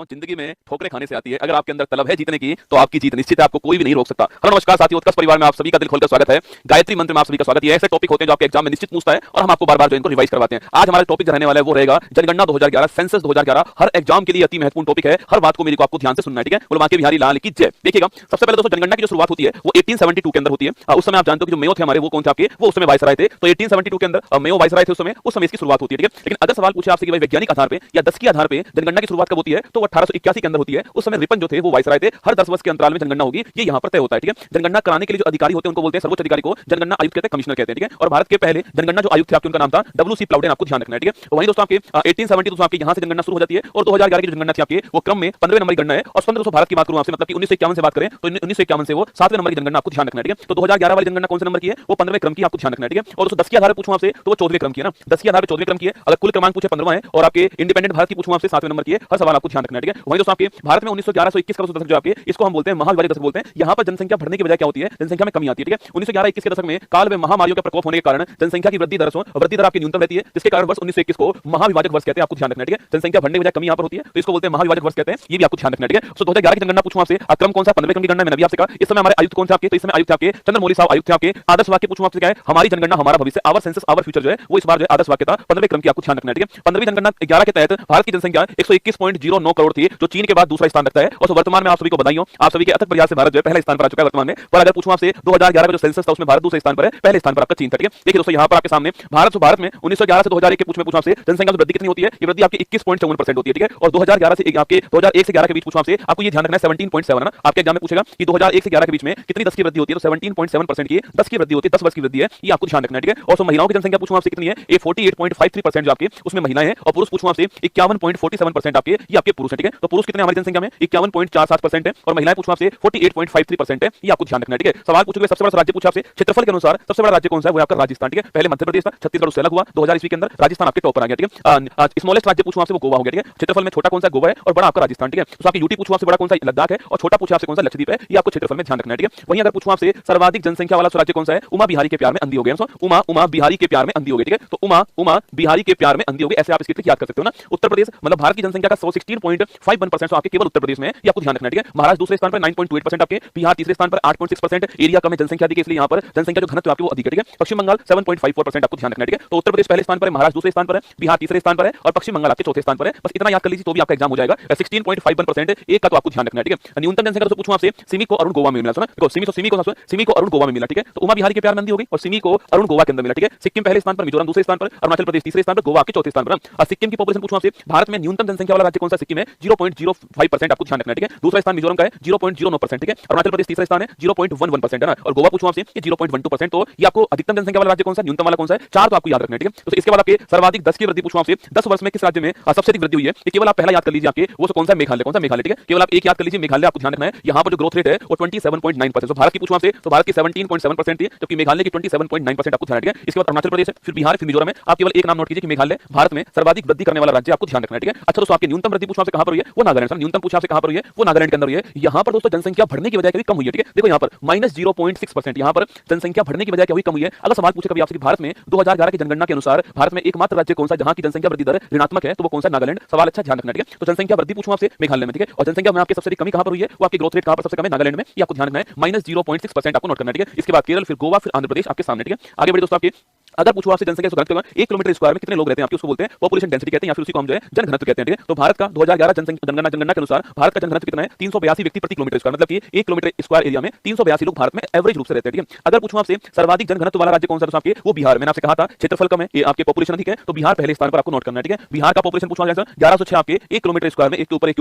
दोस्तों, जिंदगी में ठोकरें खाने से आती है। अगर आपके अंदर तलब है जीतने की तो आपकी जीत निश्चित है, आपको कोई भी नहीं रोक सकता। हेलो नमस्कार साथियों, उत्कर्ष परिवार में आप सभी का दिल खोलकर स्वागत है। गायत्री मंत्र में आप सभी का स्वागत है। ऐसे टॉपिक होते हैं जो आपके एग्जाम में निश्चित पूछता है और हम आपको बार-बार जो इनको रिवाइज करवाते हैं। आज हमारा टॉपिक रहने वाला है वो रहेगा जनगणना 2011, सेंसस 2011। हर एग्जाम के लिए अति महत्वपूर्ण टॉपिक है। हर बात को मेरे को आपको ध्यान से सुनना है, ठीक है। बोलो बांके बिहारी लाल की जय। देखिएगा, सबसे पहले दोस्तों जनगणना की जो शुरुआत होती है वो 1872 के अंदर होती है। उस समय आप जानते हो कि जो मेयो थे हमारे वो कौन थे आपके, वो उस समय वाइसराय थे। तो 1872 के अंदर मेयो वाइसराय थे उस समय इसकी शुरुआत होती है, ठीक है। लेकिन अगर सवाल पूछे आपसे कि भाई वैज्ञानिक आधार पे या 10 के आधार पे जनगणना की शुरुआत कब होती है, तो 1881 के अंदर होती है। उस समय रिपन जो थे वो वाइसराय थे। हर 10 वर्ष के अंतराल में जनगणना होगी, ये यहाँ पर तय होता है, ठीक है। जनगणना कराने के लिए जो अधिकारी होते हैं उनको बोलते हैं सर्वोच्च अधिकारी को जनगणना आयुक्त कहते हैं, कमिश्नर कहते हैं, ठीक है। और भारत के पहले जनगणना जो आयुक्त थे आपके उनका नाम था डब्ल्यू.सी. प्लाउडेन, आपको ध्यान रखना है, ठीक है। वहीं दोस्तों आपके 1870 दोस्तों आपके यहाँ से जनगणना शुरू हो जाती है और 2011 की जो जनगणना थी आपके वो क्रम में 15वें नंबर की गणना है। और स्वतंत्र दोस्तों भारत की बात करूं आपसे, मतलब कि 1951 से बात करें तो 1951 से वो 7वें नंबर की जनगणना, आपको ध्यान रखना है, ठीक है। तो 2011 वाली जनगणना कौन से नंबर की है, वो 15वें क्रम की, आपको ध्यान रखना है, ठीक है। और दोस्तों 10 के आधार पर पूछूं आपसे तो वो 14वें क्रम की है ना, 10 के आधार पर 14वें क्रम की है। अगर कुल क्रमांक पूछे 15वां है और आपके इंडिपेंडेंट भारत की पूछूं आपसे 7वें नंबर की है। हर सवाल आपको ध्यान रखना है, ठीक है। वहीं दोस्तों आपके भारत में 1911-21 का दशक जो आपके इसको हम बोलते हैं महाविभाजक दशक बोलते हैं। यहाँ पर जनसंख्या बढ़ने की बजाय क्या होती है, जनसंख्या में कमी आती है, ठीक है। 1911-21 के दशक में काल में महामारियों के प्रकोप होने के कारण जनसंख्या की वृद्धि दर आपकी न्यूनतम रहती है, जिसके कारण वर्ष 1921 को महाविभाजक वर्ष कहते हैं, आपको ध्यान रखना है, ठीक है। जनसंख्या बढ़ने की बजाय कमी यहाँ पर होती है तो इसको बोलते हैं महाविभाजक वर्ष कहते हैं, ये भी आपको ध्यान रखना है, ठीक है। तो 2011 की जनगणना पूछूं आपसे, क्रम कौन सा, 15वें क्रम की गणना मैंने अभी आपसे कहा। इस समय हमारे आयुक्त कौन थे आपके, तो इस समय आयुक्त थे आपके चंद्रमौली साहब आयुक्त थे आपके। आदर्श वाक्य पूछूं आपसे क्या है, हमारी जनगणना हमारा भविष्य, आवर सेंसस आवर फ्यूचर जो है वो इस बार जो है आदर्श वाक्य था 15वें क्रम की, आपको ध्यान रखना है, ठीक है। 15वीं जनगणना 11 के तहत भारत की जनसंख्या 121.09 करोड़ थी, जो चीन के बाद दूसरा स्थान रखता है। और वर्तमान में आप सभी को बधाई हो, आप सभी के अथक प्रयास से भारत जो है पहले स्थान पर आ चुका है वर्तमान में। पर अगर पूछूं आपसे 2011 का जो सेंसस था उसमें भारत दूसरे स्थान पर है, पहले स्थान पर आपका चीन था, ठीक है। देखिए दोस्तों यहाँ पर आपके सामने भारत में 1911 से 2001 के पूछूं आपसे जनसंख्या में वृद्धि कितनी होती है, ये वृद्धि आपकी 21.54% होती है, ठीक है। और 2011 से आपके 2001 से 11 के बीच पूछूं आपसे, आपको ये ध्यान रखना है 17.7 है ना। आपके एग्जाम में पूछेगा कि 2001 से 11 के बीच में कितनी 10 की वृद्धि होती है, तो 17.7% की 10 की वृद्धि होती है, 10 वर्ष की वृद्धि है, ये आपको ध्यान रखना है, ठीक है। और सो महिलाओं की जनसंख्या पूछूं आपसे कितनी है, ये 48.53% जो आपके उसमें महिलाएं हैं। और पुरुष पूछूं आपसे 51.47% आपके, ये आपके पुरुष है, ठीक है। तो पुरुष कितने हमारी जनसंख्या में 51.47% है और महिलाएं पूछूं आपसे 48.53% है, ये आपको ध्यान रखना है, ठीक है। सवाल पूछोगे सबसे बड़ा राज्य पूछा आपसे क्षेत्रफल के अनुसार सबसे बड़ा राज्य कौन सा है, वो आपका राजस्थान, ठीक है। पहले मध्य प्रदेश था, छत्तीसगढ़ उससे अलग हुआ 2000 ईस्वी के अंदर, राजस्थान आपके टॉप पर आ गया, ठीक है। स्मॉलेस्ट राज्य पूछूं आपसे वो गोवा हो गया, ठीक है। क्षेत्रफल में छोटा कौन सा गोवा है और बड़ा आपका राजस्थान, ठीक है। तो आपकी यूटी पूछूं आपसे बड़ा कौन सा लद्दाख है और छोटा पूछा आपसे कौन सा लक्षद्वीप है, ये आपको क्षेत्रफल में ध्यान रखना है, ठीक है। वहीं अगर पूछूं आपसे सर्वाधिक जनसंख्या वाला राज्य कौन सा है, उमा बिहारी के प्यार में अंधी हो गए, उमा बिहारी के प्यार में अंधी हो गए, ठीक है। तो उमा बिहारी के प्यार में अंधी हो गई, ऐसे आप इसकी याद कर सकते हो ना। उत्तर प्रदेश मतलब भारत की जनसंख्या का 116.51% आपके केवल उत्तर प्रदेश में, ये आपको ध्यान रखना है, ठीक है। महाराष्ट्र दूसरे स्थान पर 9.28% आपके, बिहार तीसरे स्थान पर 8.6%, एरिया कम है जनसंख्या अधिक है इसलिए यहाँ पर जनसंख्या जो घनत्व आपकी वो अधिक है, ठीक है। पश्चिम बंगाल 7.54% आपको ध्यान रखना है, ठीक है। तो उत्तर प्रदेश पहले स्थान पर है, महाराष्ट्र दूसरे स्थान पर है, बिहार तीसरे स्थान पर है और पश्चिम बंगाल आपके चौथे स्थान पर है। बस इतना याद कर लीजिए तो भी आपका एग्जाम हो जाएगा। 16.51% एक का तो आपको ध्यान रखना है, ठीक है। न्यूनतम जनसंख्या तो पूछूं आपसे सिमी को अरुण गोवा में मिला, सुना देखो सिमी को अरुण गोवा में मिला, ठीक है। तो उमा बिहारी के प्यार में अंधी हो गई और सिमी को अरुण गोवा के अंदर मिला, ठीक है। सिक्किम पहले स्थान पर, मिजोरम दूसरे स्थान पर, अरुणाचल प्रदेश तीसरे स्थान पर, गोवा के चौथे स्थान पर। और सिक्किम की पॉपुलेशन पूछूं आपसे, भारत में न्यूनतम जनसंख्या वाला राज्य कौन सा, सिक्किम है 0.05%, आपको ध्यान रखना है, ठीक है। दूसरा स्थान मिजोरम का है 0.09%, ठीक है। अरुणाचल प्रदेश तीसरा स्थान है 0.11% है ना। और गोवा पूछूं आपसे ये 0.12%। तो ये आपको अधिकतम जनसंख्या वाला राज्य कौन सा, न्यूनतम वाला कौन सा है, चार तो आपको याद रखना है, ठीक है। तो इसके बाद आपके सर्वाधिक 10 की वृद्धि पूछूं आपसे, 10 वर्ष में किस राज्य में सबसे अधिक वृद्धि हुई है, ये केवल आप पहला याद कर लीजिए आपके, वो कौन सा मेघालय, ठीक है। केवल आप एक याद कर लीजिए मेघालय, आपको ध्यान रखना है। यहाँ पर जो ग्रोथ रेट है वो 27.9%। तो भारत की पूछूं आपसे तो भारत की 17.7% थी, जबकि मेघालय की 27.9% आपको ध्यान रखना है। इसके बाद अरुणाचल प्रदेश है, फिर बिहार, फिर मिजोरम है। आप केवल एक नाम नोट कीजिए कि मेघालय भारत में सर्वाधिक वृद्धि करने वाला राज्य, आपको ध्यान रखना है, ठीक है। अच्छा दोस्तों आपकी न्यूनतम वृद्धि पूछूं आपसे कहां पर हुई है, वो नागालैंड, न्यूनतम पूछा आपसे कहां पर हुई है, वो नागालैंड के अंदर हुई है। यहाँ पर दोस्तों जनसंख्या बढ़ने की बजाय कभी कम हुई है, ठीक है। देखो यहाँ पर -0.6%, यहाँ पर जनसंख्या बढ़ने की बजाय क्या हुई, कम हुई है। अगर सवाल पूछे कभी आपसे कि भारत में 2011 की जनगणना के अनुसार भारत में एकमात्र राज्य कौन सा जहां की जनसंख्या वृद्धि दर ऋणात्मक है, तो वो कौन सा, नागालैंड। सवाल अच्छा ध्यान रखना, ठीक है। तो जनसंख्या वृद्धि पूछूं आपसे मेघालय में, ठीक है। और जनसंख्या में आपकी सबसे कमी कहां पर हुई है, वो आपकी ग्रोथ रेट कहां पर सबसे कम है, नागालैंड में, ये आपको ध्यान रखना है। -0.6% आपको नोट करना है, ठीक है। इसके बाद केरल, फिर गोवा, फिर आंध्र प्रदेश आपके सामने, ठीक है। आगे बढ़े दोस्तों आपके, अगर पूछो आपसे जनसंख्या घनत्व 1 किलोमीटर स्क्वायर में कितने लोग रहते हैं आपके, उसको बोलते हैं पॉपुलेशन डेंसिटी कहते हैं, या फिर उसी को हम जो है जनघनत्व कहते हैं, ठीक है। तो भारत का 2011 जनगणना के अनुसार भारत का जनघनत्व कितना है, 382 व्यक्ति प्रति किलोमीटर स्क्वायर, मतलब कि 1 किलोमीटर स्क्वायर एरिया में 382 लोग भारत में एवरेज रूप से रहते हैं, ठीक है। अगर पूछूं आपसे सर्वाधिक जनघनत्व वाला राज्य कौन सा, तो आपके वो बिहार। मैंने आपसे कहा था क्षेत्रफल कम है, ये आपके पॉपुलेशन अधिक है, तो बिहार पहले स्थान पर आपको नोट करना है, ठीक है। बिहार का पॉपुलेशन पूछा जाए 1106 आपके 1 किलोमीटर स्क्वायर में, एक के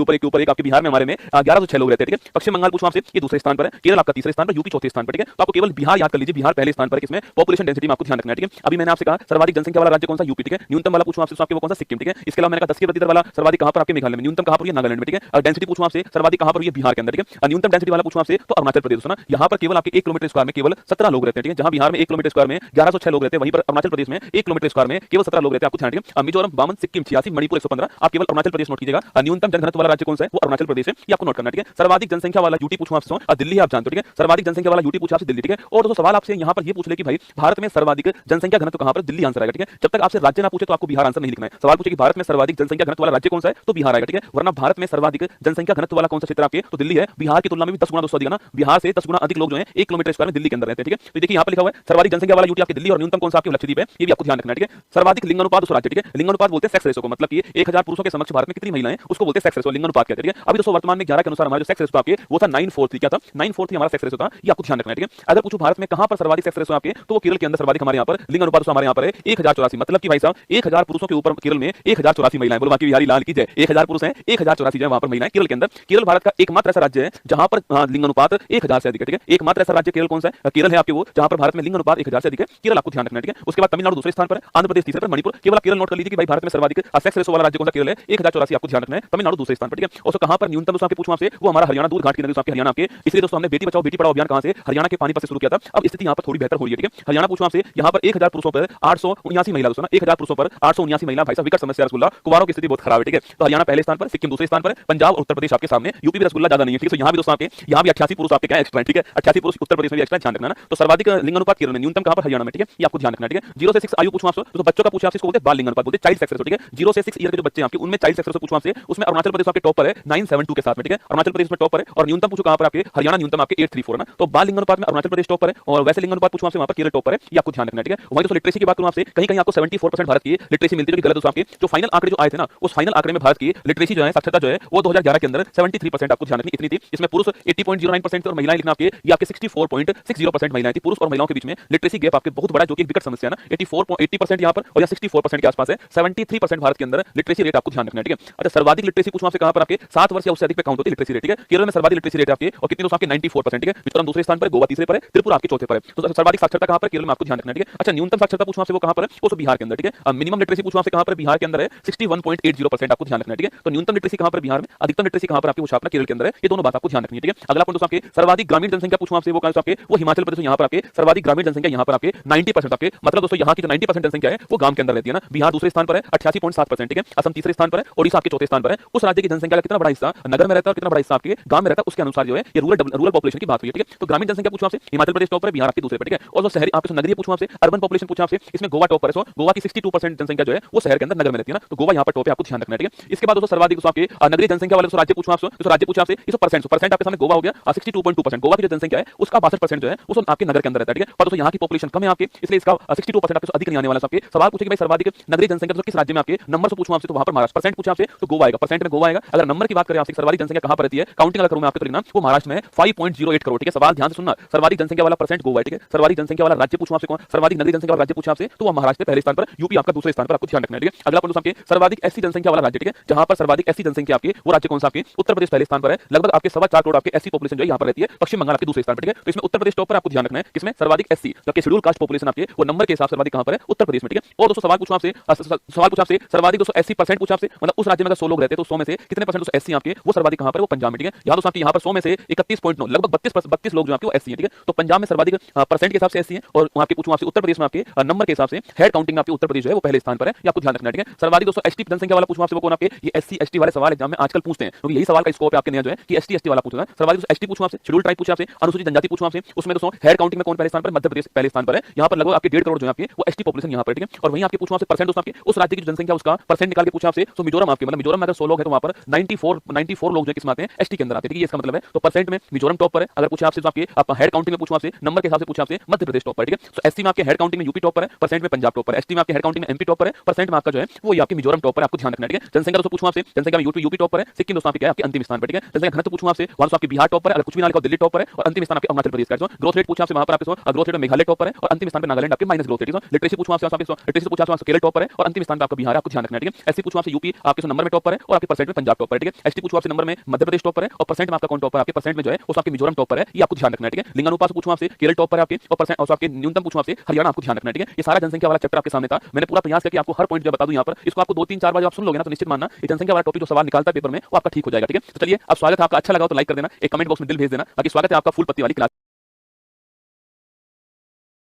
ऊपर एक आपके बिहार में हमारे में 1106 लोग रहते हैं, ठीक है। पश्चिम बंगाल पूछूं आपसे ये दूसरे स्थान पर है, केरल आपका तीसरे स्थान पर, यूपी चौथे स्थान पर, ठीक है। तो आपको केवल बिहार याद कर लीजिए, बिहार पहले स्थान पर किसमें, पॉपुलेशन डेंसिटी में, आपको ध्यान रखना है, ठीक है। अभी मैंने आपसे कहा सर्वाधिक जनसंख्या वाला राज्य कौन सा, यूपी, ठीक है। न्यूनतम वाला पूछूं आपसे तो आपके वो कौन सा, सिक्किम, ठीक है। इसके अलावा मैंने कहा 10 की वृद्धि दर वाला सर्वाधिक कहां पर आपके मेघालय में, न्यूनतम कहां पर है, नागालैंड में, ठीक है। और डेंसिटी पूछूं आपसे सर्वाधिक कहां पर है, बिहार के अंदर, ठीक है। न्यूनतम डेंसिटी वाला पूछूं आपसे तो अरुणाचल प्रदेश, सुना यहाँ पर केवल आपके 1 किलोमीटर स्क्वायर में केवल 17 लोग रहते हैं, ठीक है। जहां बिहार में 1 किलोमीटर स्क्वायर में 1106 लोग रहते हैं, वहीं पर अरुणाचल प्रदेश में 1 किलोमीटर स्क्वायर में केवल 17 लोग रहते हैं, आपको ध्यान रखिए। मिजोरम 52, सिक्किम 86, मणिपुर 115, आप केवल अरुणाचल प्रदेश नोट कीजिएगा। न्यूनतम जनघनत्व वाला राज्य कौन सा है, वो अरुणाचल प्रदेश है, ये आपको नोट करना है, ठीक है। सर्वाधिक जनसंख्या वाला यूटी पूछूं आपसे दिल्ली, आप जानते हो, ठीक है। सर्वाधिक जनसंख्या वाला यूटी पूछा आपसे दिल्ली, ठीक है। और दोस्तों सवाल आपसे यहाँ पर ये पूछ ले कि भाई भारत में सर्वाधिक जनसंख्या जनसंख्या घनत्व कहां पर, दिल्ली आंसर आएगा, ठीक है। जब तक आपसे राज्य ना पूछे तो आपको बिहार आंसर नहीं लिखना है। सवाल पूछे कि भारत में सर्वाधिक जनसंख्या घनत्व वाला राज्य कौन सा है, तो बिहार आएगा, ठीक है। वरना भारत में सर्वाधिक जनसंख्या घनत्व वाला कौन सा क्षेत्र आपके, तो दिल्ली है। बिहार की तुलना में भी 10 गुना 200 अधिक है ना, बिहार से 10 गुना अधिक लोग जो है 1 किलोमीटर स्क्वायर में दिल्ली के अंदर रहते हैं, ठीक है। तो देखिए यहाँ पर लिखा हुआ है सर्वाधिक जनसंख्या वाला यूटी आपके दिल्ली और न्यूनतम कौन सा आपके लक्षद्वीप है, ये भी आपको ध्यान रखना है, ठीक है। सर्वाधिक लिंगानुपात उस राज्य, ठीक है। लिंगानुपात बोलते हैं सेक्स रेशो को, मतलब कि 1000 पुरुषों के समक्ष भारत में कितनी महिलाएं, उसको बोलते हैं सेक्स रेशो, लिंगानुपात कहते हैं, ठीक है। अभी दोस्तों वर्तमान में 11 के अनुसार हमारा जो सेक्स रेशो आपके वो था 9:4 क्या था, 9:4 हमारा सेक्स रेशो था, ये आपको ध्यान रखना है, ठीक है। अगर पूछो भारत में कहां पर सर्वाधिक सेक्स रेशो आपके, तो वो केरल के अंदर सर्वाधिक हमारे यहाँ पर लिंगानुपात हमारे यहाँ पर है 1084, मतलब कि भाई साहब 1000 पुरुषों के ऊपर केरल में 1084 महिलाएं, बोलो बाकी बिहारी लाल की जय, 1000 पुरुष हैं 1084 जो है वहां पर महिलाएं केरल के अंदर। केरल भारत का एकमात्र ऐसा राज्य है जहां पर लिंगानुपात 1000 से अधिक है, ठीक है। एकमात्र ऐसा राज्य केरल कौन सा है, केरल है आपके वो, जहां पर भारत में लिंगानुपात 1000 से अधिक है, केरल आपको ध्यान रखना है, ठीक है। उसके बाद तमिलनाडु दूसरे स्थान पर है, आंध्र प्रदेश तीसरे पर, मणिपुर, केवल केरल नोट कर लीजिए कि भाई भारत में सर्वाधिक सेक्स रेशो वाला राज्य कौन सा, केरल है 1084 आपको ध्यान रखना है, तमिलनाडु दूसरे स्थान पर, ठीक है। और कहां पर न्यूनतम दोस्तों आपके पूछूं आपसे, वो हमारा हरियाणा, दूध घाट की नगरी आपके हरियाणा आपके, इसलिए दोस्तों हमने बेटी बचाओ बेटी पढ़ाओ अभियान कहां से, हरियाणा के पानीपत से शुरू किया था। अब स्थिति यहां पर थोड़ी बेहतर हो रही है, ठीक है। हरियाणा पूछूं आपसे, यहां पर 1000 पुरुषों पर 879 महिला, दोस्तों 1000 पुरुषों पर 879 महिला, भाई साहब विकट समस्या रसगुल्ला, कुवारों की स्थिति बहुत खराब है, ठीक है। तो हरियाणा पहले स्थान पर, सिक्किम दूसरे स्थान पर, पंजाब और उत्तर प्रदेश आपके सामने, यूपी में रसगुल्ला ज्यादा नहीं है, ठीक है। तो यहां भी दोस्तों आपके यहां भी 88 पुरुष आपके क्या एक्स्ट्रा, ठीक है। 88 पुरुष उत्तर प्रदेश में भी एक्स्ट्रा, ध्यान रखना ना। तो सर्वाधिक लिंगानुपात केरल में, न्यूनतम कहां पर, हरियाणा में, ठीक है। ये आपको ध्यान रखना है, ठीक है। 0 से 6 आयु पूछूं आपसे, तो बच्चों का पूछा आपसे, इसको बोलते हैं बाल लिंगानुपात, बोलते हैं चाइल्ड सेक्स रेशो, ठीक है। 0 से 6 ईयर के जो बच्चे हैं आपके, उनमें चाइल्ड सेक्स रेशो पूछूं आपसे, उसमें अरुणाचल प्रदेश आपके टॉप पर है 972 के साथ में, ठीक है। अरुणाचल प्रदेश में टॉप पर है। और न्यूनतम पूछो कहां पर आपके, हरियाणा न्यूनतम आपके 834 है ना। तो बाल लिंगानुपात में अरुणाचल प्रदेश टॉप पर है, और वैसे लिंगानुपात पूछूं आपसे वहां पर केरल टॉप पर है, ये आपको ध्यान रखना है, ठीक है। वहीं दोस्तों लिटरेसी की बात करूं आपसे, कहीं कहीं आपको 74% भारत की लिटरेसी मिलती है, जो कि गलत दोस्तों आपके जो फाइनल आंकड़े जो आए थे ना, उस फाइनल आंकड़े में भारत की लिटरेसी जो है, साक्षरता जो है, वो 2011 के अंदर 73% आपको ध्यान रखनी इतनी थी। इसमें पुरुष 80.09% और महिलाएं लिखना आपके ये आपके 64.60% महिलाएं थी। पुरुष और महिलाओं के बीच में लिटरेसी गैप आपके बहुत बड़ा, जो कि एक विकट समस्या है ना। 80% यहां पर और या 64% के आसपास है, 73% भारत के अंदर लिटरेसी रेट आपको ध्यान रखना है, ठीक है। अच्छा सर्वाधिक लिटरेसी पूछूं आपसे कहां पर आपके 7 वर्ष या उससे अधिक पे काउंट होती है लिटरेसी रेट, ठीक है। केरल में सर्वाधिक लिटरेसी रेट आपके और कितनी दोस्तों आपके 94%, ठीक है। मिजोरम दूसरे स्थान पर, गोवा तीसरे पर है, त्रिपुरा आपके चौथे पर है। तो सर्वाधिक साक्षरता कहां पर, केरल में आपको ध्यान रखना है, ठीक है। अच्छा न्यूनतम साक्षरता पूछूं आपसे वो कहां पर है, वो बिहार के अंदर, ठीक है। मिनिमम लिटरेसी पूछूं आपसे कहां पर, बिहार के अंदर है 61.80% आपको ध्यान रखना है, ठीक है। तो न्यूनतम लिटरेसी कहां पर, बिहार में, अधिकतम लिटरेसी कहां पर आपकी वो छापना केरल के अंदर है, ये दोनों बात आपको ध्यान रखनी है, ठीक है। अगला पॉइंट दोस्तों आपके सर्वाधिक ग्रामीण जनसंख्या पूछूं आपसे वो कहां से आपके, वो हिमाचल प्रदेश में यहां पर आपके सर्वाधिक ग्रामीण जनसंख्या यहां पर आपके 90% आपके, मतलब दोस्तों यहां की जो 90% जनसंख्या है वो गांव के अंदर रहती है ना। बिहार दूसरे स्थान पर है 88.7%, ठीक है। असम तीसरे स्थान पर है, ओडिशा आपके चौथे स्थान पर है। उस राज्य की जनसंख्या का कितना बड़ा हिस्सा नगर में रहता है और कितना बड़ा हिस्सा आपके गांव में रहता है, उसके अनुसार जो है ये रूरल पॉपुलेशन की बात हुई है, ठीक है। तो ग्रामीण जनसंख्या पूछूं आपसे, हिमाचल प्रदेश टॉप पर है, बिहार आपके दूसरे पर, ठीक है। और जो शहरी आपके नगरीय पूछूं आपसे, अर्बन पॉपुलेशन पूछूं आपसे, इसमें गोवा टॉप पर है। सो गोवा की 62% जनसंख्या जो है वो शहर के अंदर नगर में रहती है ना, तो गोवा यहां पर टॉप है, आपको ध्यान रखना है, ठीक है। इसके बाद दोस्तों सर्वाधिक आपके नगरीय जनसंख्या वाले राज्य पूछूं आपसे, जो राज्य पूछा आपसे ये 100% आपके सामने गोवा हो गया 62.2%। गोवा की जो जनसंख्या है उसका 62% जो है वो आपके नगर के अंदर रहता है, ठीक है। पर दोस्तों यहाँ की पॉपुलेशन कम है आपके, इसलिए इसका 62% आपके अधिक नहीं आने वाला। आपके सवाल पूछे कि भाई सर्वाधिक नगरीय जनसंख्या तो किस राज्य में आपके, नंबर से पूछूं आपसे तो वहां पर महाराष्ट्र, परसेंट पूछा आपसे तो गोवा आएगा, परसेंट में गोवा आएगा। अगर नंबर की बात करें आपसे सर्वाधिक जनसंख्या कहां पर रहती है, काउंटिंग अगर करूं मैं आपके परिणाम, वो महाराष्ट्र में 5.08 करोड़, ठीक है। सवाल ध्यान से सुनना, सर्वाधिक जनसंख्या वाला परसेंट गोवा है, ठीक है। सर्वाधिक जनसंख्या वाला राज्य पूछूं आपसे कौन, सर्वाधिक नगरीय जनसंख्या वाला राज्य पूछा आपसे तो वो महाराष्ट्र पहले स्थान पर, यूपी आपका दूसरे स्थान पर, आपको ध्यान रखना है, ठीक है। अगला पॉइंट आपके सर्वाधिक एससी जनसंख्या वाला राज्य, ठीक है। जहां पर सर्वाधिक एससी जनसंख्या आपकी वो राज्य कौन सा आपके, उत्तर प्रदेश पहले स्थान पर है, लगभग आपके 4.25 करोड़ आपके एससी पॉपुलेशन जो यहां पर रहती है। पश्चिम बंगाल आपके दूसरे स्थान पर, ठीक है। तो इसमें उत्तर प्रदेश टॉप पर, आपको ध्यान रखना है किसमें, सर्वाधिक एससी जो कि शेड्यूल कास्ट पॉपुलेशन आपके वो नंबर के हिसाब से सर्वाधिक कहां पर है, उत्तर प्रदेश में, ठीक है। और दोस्तों सवाल पूछूं आपसे, सर्वाधिक दोस्तों 80% पूछा आपसे, मतलब उस राज्य में अगर 100 लोग रहते हैं तो 100 में से कितने परसेंट दोस्तों एससी आपके, वो सर्वाधिक कहां पर है, वो पंजाब में, ठीक है। यहां दोस्तों आपके यहां पर 100 में से 31.9 लगभग 32 लोग जो आपके वो एससी है, ठीक है। तो पंजाब में सर्वाधिक परसेंट के हिसाब से एससी है, और वहां के पूछूं आपसे उत्तर प्रदेश में आपके नंबर के हिसाब से हेड काउंटिंग में आपके उत्तर प्रदेश जो है वो पहले स्थान पर है, ये आपको ध्यान रखना है, ठीक है। सर्वाधिक दोस्तों एसटी जनसंख्या वाला पूछूं आपसे वो कौन आपके, ये एससी एसटी वाले सवाल एग्जाम में आजकल पूछते हैं, क्योंकि यही सवाल का स्कोप है आपके नया जो है कि एसटी वाला पूछना है। सर्वाधिक एसटी पूछूं आपसे, शेड्यूल ट्राइब पूछा आपसे, अनुसूचित जनजाति पूछूं आपसे, उसमें दोस्तों हेड काउंटिंग में कौन पहले स्थान पर, मध्य प्रदेश पहले स्थान पर है। यहां पर लगभग आपके 1.5 करोड़ जो है आपके वो एसटी पॉपुलेशन यहां पर, ठीक है। और वहीं आपके पूछूं आपसे परसेंट दोस्तों आपके उस राज्य की जनसंख्या उसका परसेंट निकाल के पूछा आपसे, तो मिजोरम आपके, मतलब मिजोरम में अगर 100 लोग हैं तो वहां पर 94 लोग जो किसमें आते हैं, एसटी के अंदर आते हैं, ठीक है। ये इसका मतलब है। तो परसेंट में मिजोरम टॉप पर है। अगर पूछा आपसे तो आपके हेड काउंटिंग में पूछूं आपसे, नंबर के हिसाब से पूछा आपसे, मध्य प्रदेश टॉप पर, ठीक है। तो एससी में आपके हेड काउंटिंग में यूपी टॉप पर है, परसेंट में पंजाब टॉप पर है। एसटी में आपके हेड काउंटिंग में एमपी टॉप पर है, परसेंट में आपका जो है वो ये आपके मिजोरम टॉप पर, आपको ध्यान रखना है, ठीक है। जनसंख्या दोस्तों पूछूं आपसे, जनसंख्या में यूपी टॉप पर है, सिक्किम दोस्तों आपके क्या है आपके अंतिम स्थान पर, ठीक है। जनसंख्या घनत्व पूछूं आपसे, वहां आपके बिहार टॉप पर है, अगर कुछ भी ना लिखा दिल्ली टॉप पर है, और अंतिम स्थान आपके अरुणाचल प्रदेश का। ग्रोथ रेट पूछा आपसे वहां पर आपके ग्रोथ रेट में मेघालय टॉप पर है, और अंतिम स्थान पर नागालैंड आपके माइनस ग्रोथ रेट है। लिटरेसी पूछूं आपसे, लिटरेसी पूछा आपसे केरल टॉप पर है, और अंतिम स्थान पर आपका बिहार, आपको ध्यान रखना है, ठीक है। एससी पूछूं आपसे यूपी आपके नंबर में टॉप पर है, और आपके परसेंट में पंजाब टॉप पर है, ठीक है। एसटी पूछूं आपसे नंबर में मध्य प्रदेश टॉप पर है, और परसेंट में आपका कौन टॉप पर है, आपके परसेंट में जो है वो आपके मिजोरम टॉप पर है, ये आपको ध्यान रखना है, ठीक है। लिंगानुपात पूछूं आपसे केरल टॉप पर है आपके, और परसेंट और आपके न्यूनतम पूछूं आपसे हरियाणा, आपको ध्यान रखना है, ठीक है। ये सारा जनसंख्या वाला चैप्टर आपके सामने था। मैंने पूरा प्रयास किया कि आपको हर पॉइंट जो बता दूं यहाँ पर, इसको आपको 2-3-4 बार जब आप सुन लोगे ना तो निश्चित मानना ये जनसंख्या वाला टॉपिक जो सवाल निकालता है पेपर में वो आपका ठीक हो जाएगा, ठीक है। तो चलिए अब स्वागत है आपका, अच्छा लगा तो लाइक कर देना, एक कमेंट बॉक्स में दिल भेज देना। बाकी स्वागत है आपका फुल पत्ती वाली क्लास।